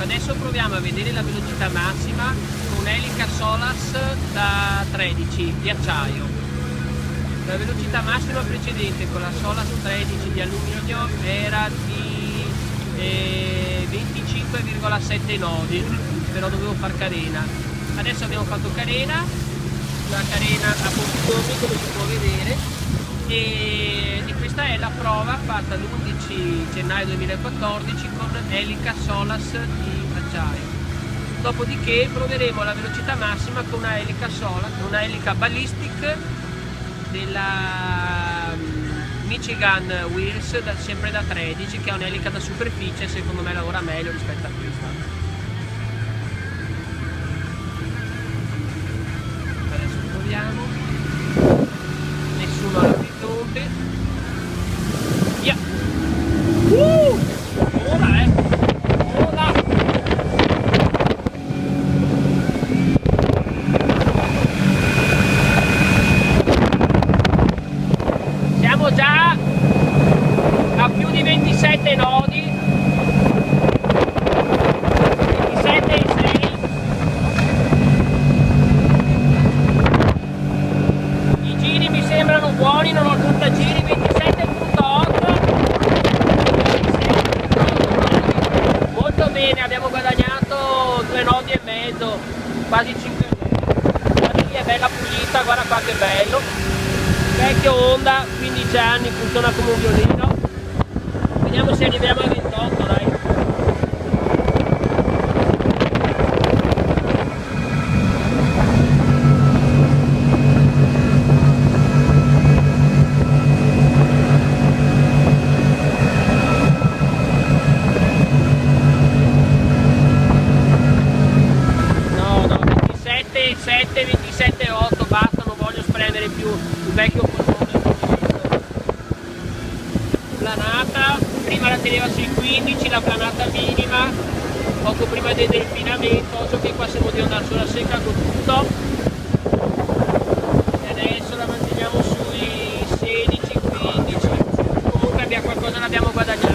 Adesso proviamo a vedere la velocità massima con un'elica Solas da 13 di acciaio. La velocità massima precedente con la Solas 13 di alluminio era di 25,7 nodi, però dovevo far carena. Adesso abbiamo fatto carena, la carena a bottoni come si può vedere, e questa è la prova fatta l'11 gennaio 2014 con elica Solas di acciaio. Dopodiché proveremo la velocità massima con una elica Solas, una elica ballistic della Michigan Wheels, sempre da 13, che è un'elica da superficie, secondo me lavora meglio rispetto a questa. Adesso proviamo, nessuno all'orizzonte, via! Vola, vola! Siamo già a più di 27 nodi, 27 e 6. I giri mi sembrano buoni, non ho contagiri, 27.8. Molto bene, abbiamo guadagnato 2 nodi e mezzo, quasi 5 nodi. La linea è bella pulita, guarda qua che bello. Vecchio Honda, 15 anni, funziona come un violino. Vediamo se arriviamo a 28, dai. No, 27,7, 27,8 basta, non voglio spremere più il vecchio polmone. Planata, prima la teneva sui 15, la planata minima, poco prima del delfinamento, so che qua siamo di andare sulla secca con tutto, e adesso la manteniamo sui 16, 15, comunque abbiamo qualcosa, l'abbiamo guadagnato.